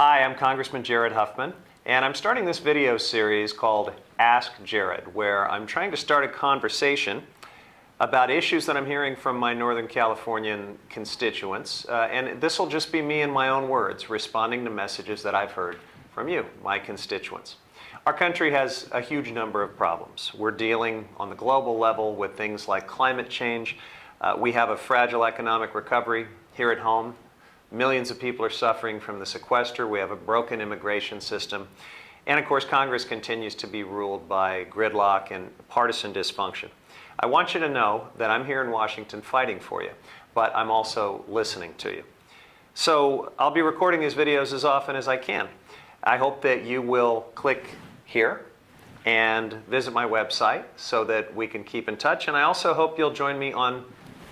Hi, I'm Congressman Jared Huffman, and I'm starting this video series called Ask Jared, where I'm trying to start a conversation about issues that I'm hearing from my Northern Californian constituents, and this will just be me in my own words, responding to messages that I've heard from you, my constituents. Our country has a huge number of problems. We're dealing on the global level with things like climate change. We have a fragile economic recovery here at home. Millions of people are suffering from the sequester. We have a broken immigration system. And of course, Congress continues to be ruled by gridlock and partisan dysfunction. I want you to know that I'm here in Washington fighting for you, but I'm also listening to you. So I'll be recording these videos as often as I can. I hope that you will click here and visit my website so that we can keep in touch. And I also hope you'll join me on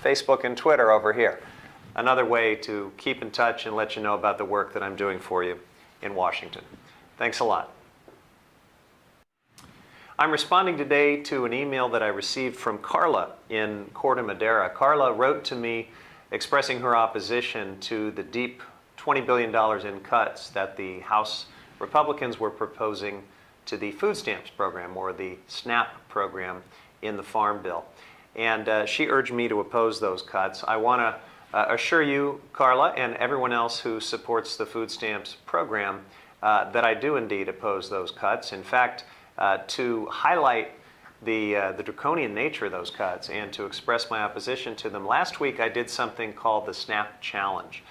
Facebook and Twitter over here. Another way to keep in touch and let you know about the work that I'm doing for you in Washington. Thanks a lot. I'm responding today to an email that I received from Carla in Corte Madera. Carla wrote to me expressing her opposition to the deep $20 billion in cuts that the House Republicans were proposing to the food stamps program, or the SNAP program, in the Farm Bill. And she urged me to oppose those cuts. I want to assure you, Carla, and everyone else who supports the food stamps program, that I do indeed oppose those cuts. In fact, to highlight the draconian nature of those cuts and to express my opposition to them, last week I did something called the SNAP Challenge.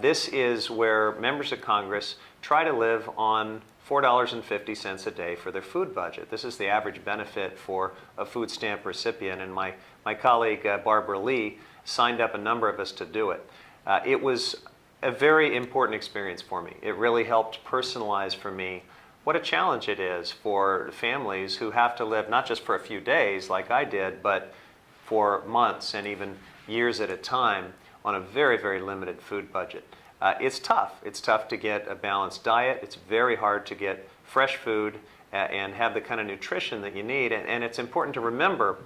This is where members of Congress try to live on $4.50 a day for their food budget. This is the average benefit for a food stamp recipient, and my colleague Barbara Lee signed up a number of us to do it. It was a very important experience for me. It really helped personalize for me what a challenge it is for families who have to live not just for a few days like I did, but for months and even years at a time on a very, very limited food budget. It's tough. It's tough to get a balanced diet. It's very hard to get fresh food and have the kind of nutrition that you need. And it's important to remember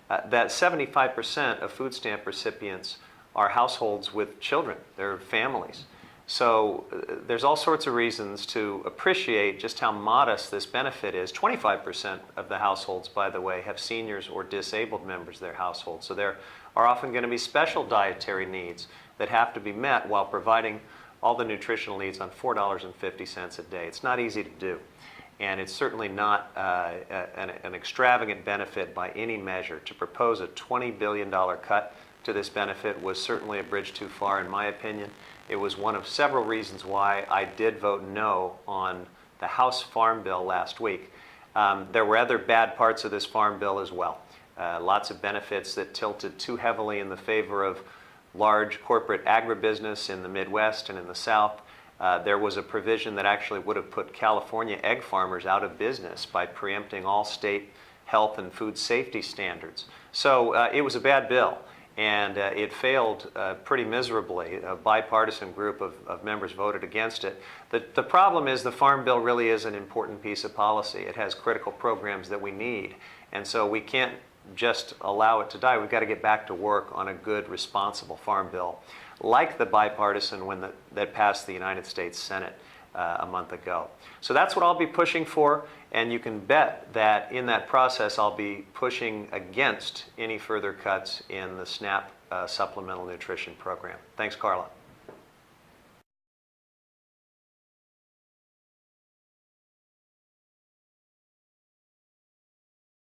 that 75% of food stamp recipients are households with children. They're families. So there's all sorts of reasons to appreciate just how modest this benefit is. 25% of the households, by the way, have seniors or disabled members of their household. So there are often going to be special dietary needs that have to be met while providing all the nutritional needs on $4.50 a day. It's not easy to do. And it's certainly not an extravagant benefit by any measure. To propose a $20 billion cut to this benefit was certainly a bridge too far, in my opinion. It was one of several reasons why I did vote no on the House Farm Bill last week. There were other bad parts of this Farm Bill as well. Lots of benefits that tilted too heavily in the favor of large corporate agribusiness in the Midwest and in the South. There was a provision that actually would have put California egg farmers out of business by preempting all state health and food safety standards. So it was a bad bill, and it failed pretty miserably. A bipartisan group of members voted against it. The problem is the Farm Bill really is an important piece of policy. It has critical programs that we need, and so we can't just allow it to die. We've got to get back to work on a good, responsible Farm Bill, like the bipartisan one that passed the United States Senate a month ago. So that's what I'll be pushing for, and you can bet that in that process I'll be pushing against any further cuts in the SNAP Supplemental Nutrition Program. Thanks, Carla.